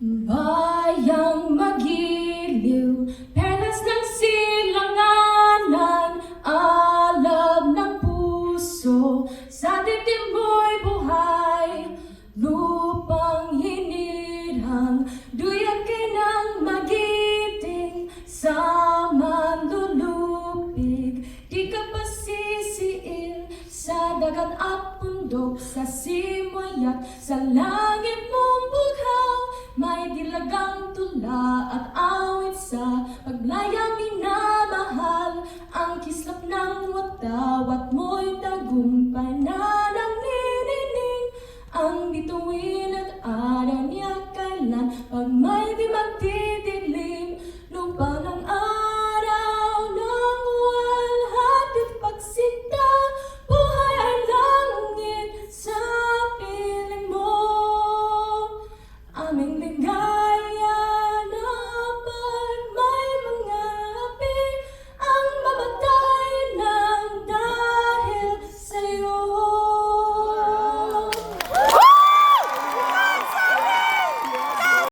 Bayang magiliw, perlas ng silanganan, alab ng puso, sa dibdib mo'y buhay, lupang hinirang, duyag kay ng magiting, sa manlulupig, di ka pasisiil, sa dagat at bundok, sa simoy at sa langit mong bughaw, may dilagang tula at awit sa paglayang minamahal, ang kislap ng wataw at mo'y tagumpay na nanginining, ang bituin at araw niya kailan pag